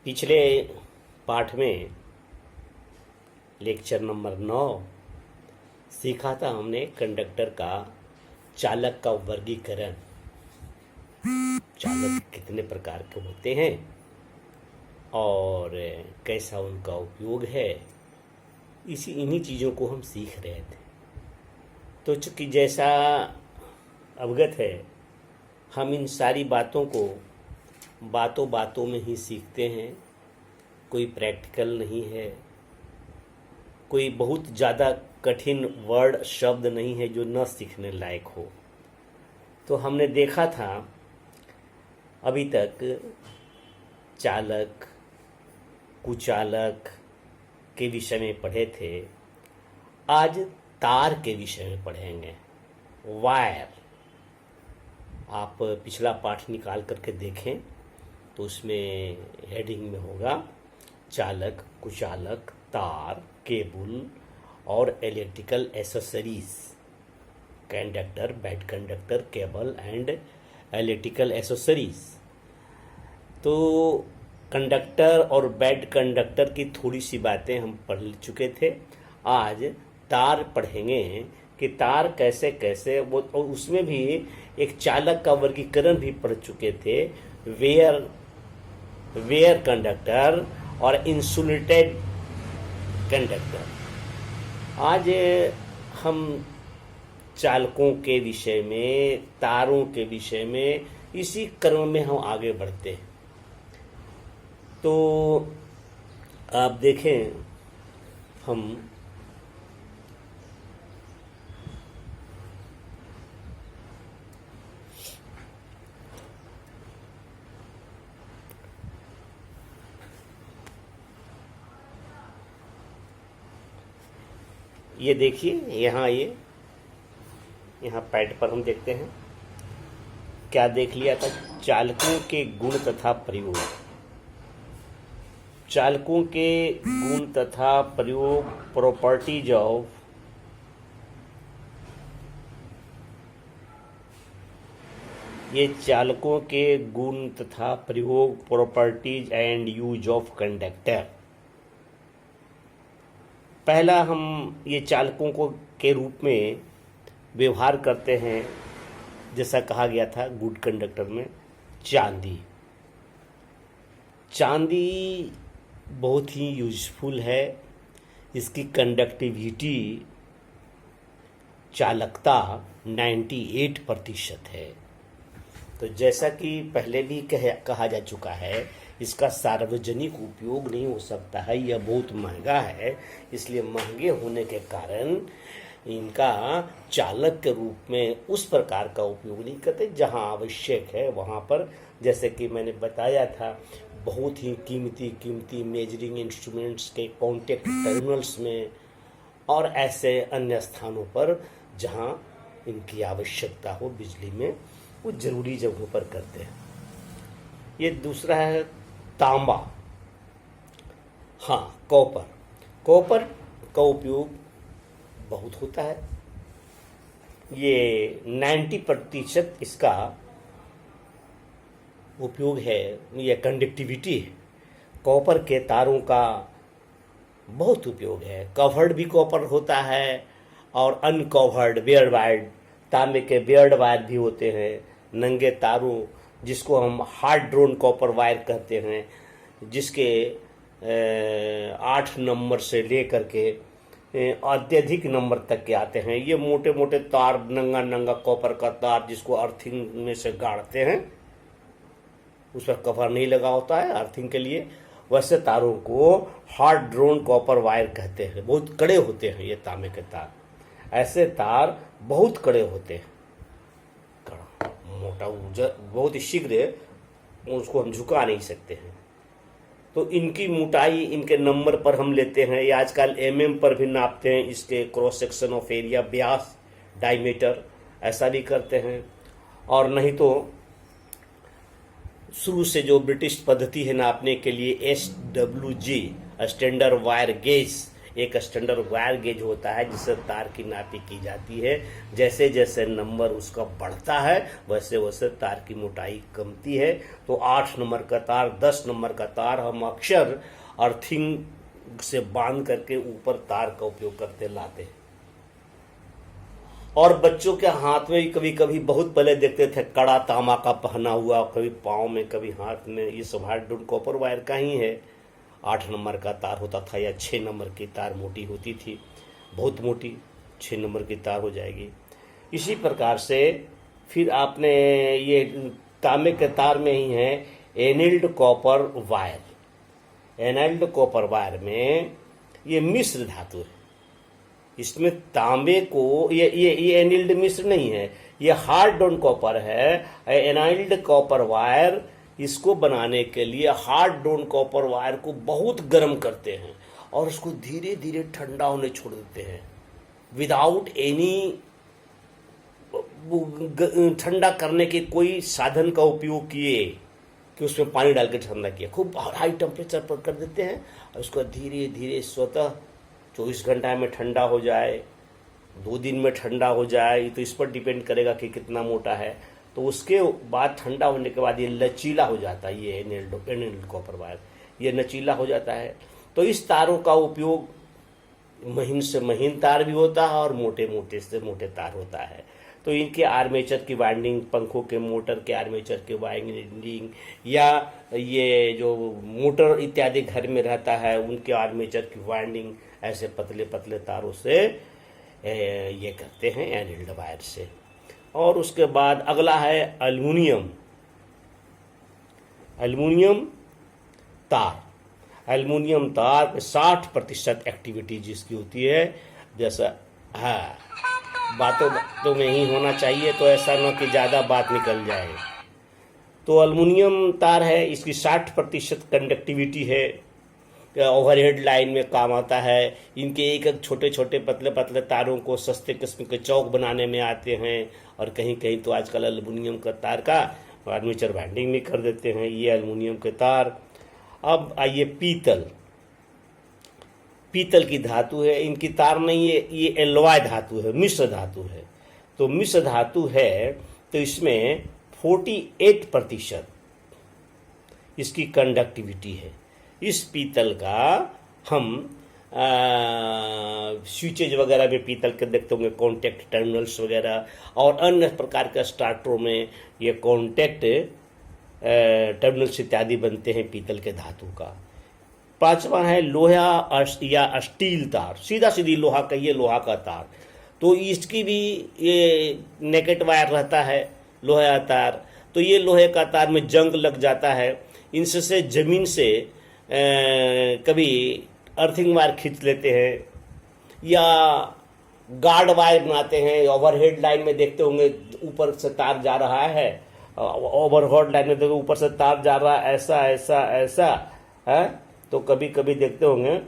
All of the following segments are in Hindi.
पिछले पाठ में लेक्चर नंबर 9 सीखा था हमने कंडक्टर का चालक का वर्गीकरण। चालक कितने प्रकार के होते हैं और कैसा उनका उपयोग है, इन्हीं चीज़ों को हम सीख रहे थे। तो चूँकि जैसा अवगत है, हम इन सारी बातों को बातों बातों में ही सीखते हैं। कोई प्रैक्टिकल नहीं है, कोई बहुत ज़्यादा कठिन वर्ड शब्द नहीं है जो न सीखने लायक हो। तो हमने देखा था अभी तक चालक, कुचालक के विषय में पढ़े थे। आज तार के विषय में पढ़ेंगे, वायर। आप पिछला पाठ निकाल करके देखें तो उसमें हेडिंग में होगा चालक, कुचालक, तार, केबल और electrical accessories. Conductor, bad conductor, cable and electrical accessories. तो कंडक्टर और बैड कंडक्टर की थोड़ी सी बातें हम पढ़ चुके थे। आज तार पढ़ेंगे कि तार कैसे कैसे वो, और उसमें भी एक चालक का वर्गीकरण भी पढ़ चुके थे, वेयर कंडक्टर और इंसुलेटेड कंडक्टर। आज हम चालकों के विषय में, तारों के विषय में, इसी क्रम में हम आगे बढ़ते हैं। तो आप देखें, हम ये देखिए, यहाँ पैड पर हम देखते हैं क्या देख लिया था। चालकों के गुण तथा प्रयोग। चालकों के गुण तथा प्रयोग, प्रॉपर्टीज ऑफ ये चालकों के गुण तथा प्रयोग, properties and use of conductor. पहला हम ये चालकों को के रूप में व्यवहार करते हैं, जैसा कहा गया था गुड कंडक्टर में, चांदी। चांदी बहुत ही यूजफुल है। इसकी कंडक्टिविटी, चालकता 98% है। तो जैसा कि पहले भी कहा जा चुका है, इसका सार्वजनिक उपयोग नहीं हो सकता है, यह बहुत महंगा है। इसलिए महंगे होने के कारण इनका चालक के रूप में उस प्रकार का उपयोग नहीं करते। जहां आवश्यक है वहां पर, जैसे कि मैंने बताया था, बहुत ही कीमती मेजरिंग इंस्ट्रूमेंट्स के कॉन्टेक्ट टर्मिनल्स में और ऐसे अन्य स्थानों पर जहां इनकी आवश्यकता हो बिजली में, वो जरूरी जगहों पर करते हैं। ये दूसरा है तांबा। हाँ, कॉपर का उपयोग बहुत होता है। ये 90% इसका उपयोग है, यह कंडक्टिविटी है। कॉपर के तारों का बहुत उपयोग है। कवर्ड भी कॉपर होता है और अनकवर्ड बेयर वायर, तांबे के बेयर्ड वायर भी होते हैं। नंगे तारों, जिसको हम हार्ड ड्रोन कॉपर वायर कहते हैं, जिसके 8 नंबर से लेकर के अत्यधिक नंबर तक के आते हैं। ये मोटे मोटे तार, नंगा कॉपर का तार, जिसको अर्थिंग में से गाड़ते हैं, उस पर कवर नहीं लगा होता है अर्थिंग के लिए। वैसे तारों को हार्ड ड्रोन कॉपर वायर कहते हैं। बहुत कड़े होते हैं ये तांबे के तार। ऐसे तार बहुत कड़े होते हैं, मोटा, बहुत ही शीघ्र उसको हम झुका नहीं सकते हैं। तो इनकी मोटाई, इनके नंबर पर हम लेते हैं। ये आजकल mm पर भी नापते हैं, इसके cross section of area, Vyas, diameter, ऐसा भी करते हैं। और नहीं तो शुरू से जो ब्रिटिश पद्धति है नापने के लिए, SWG, स्टैंडर्ड वायर गेज, एक स्टैंडर्ड वायर गेज होता है जिससे तार की नापी की जाती है। जैसे जैसे नंबर उसका बढ़ता है वैसे वैसे तार की मोटाई कमती है। तो 8 नंबर का तार, 10 नंबर का तार हम अक्सर अर्थिंग से बांध करके ऊपर तार का उपयोग करते लाते हैं। और बच्चों के हाथ में भी कभी कभी बहुत पहले देखते थे कड़ा तांबा का पहना हुआ, कभी पाँव में कभी हाथ में, ये सब हार्डवुड कॉपर वायर का ही है। 8 नंबर का तार होता था या 6 नंबर की तार मोटी होती थी, बहुत मोटी 6 नंबर की तार हो जाएगी। इसी प्रकार से फिर आपने ये तांबे के तार में ही है annealed copper wire. Annealed copper wire में ये मिश्र धातु है, इसमें तांबे को ये एनिल्ड मिश्र नहीं है, ये हार्ड कॉपर है। एनाइल्ड कॉपर वायर, इसको बनाने के लिए हार्ड कॉपर वायर को बहुत गर्म करते हैं और उसको धीरे धीरे ठंडा होने छोड़ देते हैं विदाउट एनी ठंडा करने के कोई साधन का उपयोग किए कि उसमें पानी डाल के ठंडा किया। खूब हाई टेम्परेचर पर कर देते हैं और उसको धीरे धीरे स्वतः 24 घंटा में ठंडा हो जाए, 2 दिन में ठंडा हो जाए, तो इस पर डिपेंड करेगा कि कितना मोटा है। तो उसके बाद ठंडा होने के बाद ये लचीला हो जाता है, ये एनिल्ड कॉपर वायर ये लचीला हो जाता है। तो इस तारों का उपयोग महीन से महीन तार भी होता है और मोटे मोटे से मोटे तार होता है। तो इनके आर्मेचर की वाइंडिंग, पंखों के मोटर के आर्मेचर के वाइंडिंग, या ये जो मोटर इत्यादि घर में रहता है उनके आर्मेचर की वाइंडिंग ऐसे पतले पतले तारों से ये करते हैं एनिल्ड वायर से। और उसके बाद अगला है एल्युमिनियम तार। एल्युमिनियम तार 60% एक्टिविटी जिसकी होती है, जैसा बातों में ही होना चाहिए, तो ऐसा न कि ज़्यादा बात निकल जाए। तो एल्युमिनियम तार है, इसकी 60% कंडक्टिविटी है, ओवरहेड लाइन में काम आता है। इनके एक एक छोटे छोटे पतले पतले तारों को सस्ते किस्म के चौक बनाने में आते हैं और कहीं कहीं तो आजकल एल्युमिनियम का तार का आर्मेचर वाइंडिंग भी कर देते हैं। ये एल्युमिनियम के तार। अब आइए पीतल की धातु है, इनकी तार नहीं है, ये एलॉय धातु है, मिश्र धातु है। तो मिश्र धातु है तो इसमें 48% इसकी कंडक्टिविटी है। इस पीतल का हम स्विचेज वगैरह में पीतल के देखते होंगे, कॉन्टैक्ट टर्मिनल्स वगैरह, और अन्य प्रकार के स्टार्टरों में ये कॉन्टैक्ट टर्मिनल्स इत्यादि बनते हैं पीतल के धातु का। 5वां है लोहा या स्टील तार, सीधा सीधी लोहा कहिए, लोहा का तार। तो इसकी भी ये नेकेट वायर रहता है, लोहा तार। तो ये लोहे का तार में जंग लग जाता है, इनसे जमीन से कभी अर्थिंग वायर खींच लेते हैं या गार्ड वायर बनाते हैं। ओवरहेड लाइन में देखते होंगे ऊपर से तार जा रहा है, ओवरहेड लाइन में देखो ऊपर से तार जा रहा है, ऐसा ऐसा ऐसा है। तो कभी कभी देखते होंगे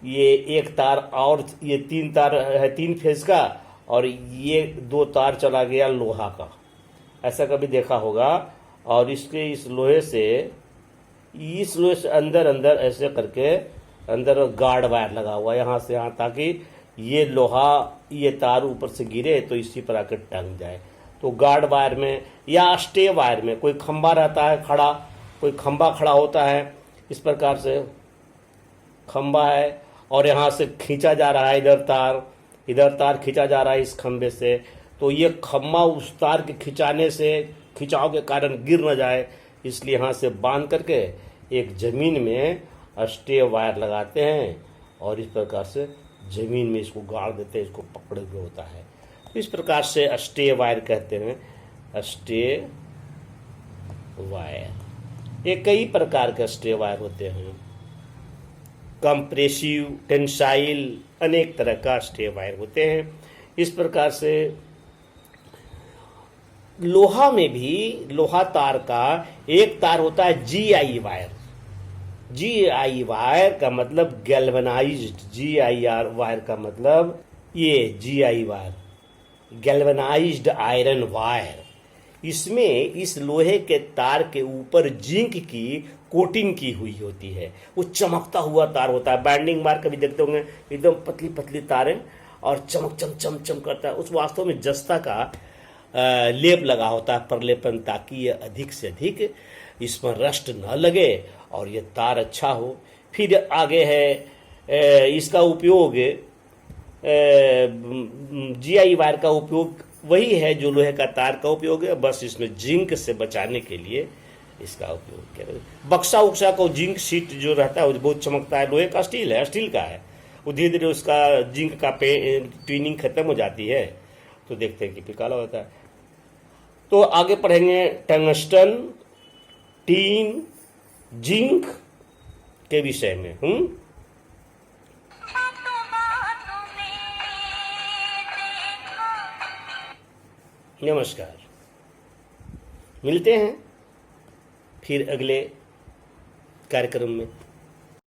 ये एक तार और ये 3 तार है 3 फेज का, और ये 2 तार चला गया लोहा का, ऐसा कभी देखा होगा। और इसके इस लोहे से अंदर अंदर ऐसे करके अंदर गार्ड वायर लगा हुआ है यहाँ से यहाँ, ताकि ये लोहा ये तार ऊपर से गिरे तो इसी पर आकर टंग जाए। तो गार्ड वायर में या स्टे वायर में कोई खंबा रहता है खड़ा, कोई खंबा खड़ा होता है, इस प्रकार से खंबा है और यहाँ से खींचा जा रहा है, इधर तार खींचा जा रहा है इस खंबे से। तो ये खंबा उस तार के खिंचाव के कारण गिर न जाए, इसलिए यहाँ से बांध करके एक जमीन में स्टे वायर लगाते हैं और इस प्रकार से जमीन में इसको गाड़ देते हैं, इसको पकड़े हुए होता है। इस प्रकार से स्टे वायर कहते हैं, स्टे वायर। ये कई प्रकार के स्टे वायर होते हैं, कंप्रेसिव, टेंसाइल, अनेक तरह का स्टे वायर होते हैं। इस प्रकार से लोहा में भी, लोहा तार का एक तार होता है GI वायर। GI वायर का मतलब गैल्वेनाइज्ड, GIR वायर का मतलब ये GI wire, galvanised iron wire. इसमें इस लोहे के तार के ऊपर जिंक की कोटिंग की हुई होती है, वो चमकता हुआ तार होता है। बैंडिंग मार कभी देखते होंगे, एकदम पतली पतली तारें और चमक चम चम करता है, उस वास्तव में जस्ता का लेप लगा होता है, प्रलेपन, ताकि ये अधिक से अधिक इसमें रस्ट न लगे और ये तार अच्छा हो। फिर आगे है इसका उपयोग, जीआई वायर का उपयोग वही है जो लोहे का तार का उपयोग है, बस इसमें जिंक से बचाने के लिए इसका उपयोग किया। बक्सा उक्सा को जिंक सीट जो रहता है वो बहुत चमकता है, लोहे का स्टील है, स्टील का है, वो धीरे धीरे उसका जिंक का ट्यूनिंग खत्म हो जाती है तो देखते हैं कि फिर काला होता है। तो आगे पढ़ेंगे टंगस्टन, टीन, जिंक के विषय में। नमस्कार, मिलते हैं फिर अगले कार्यक्रम में।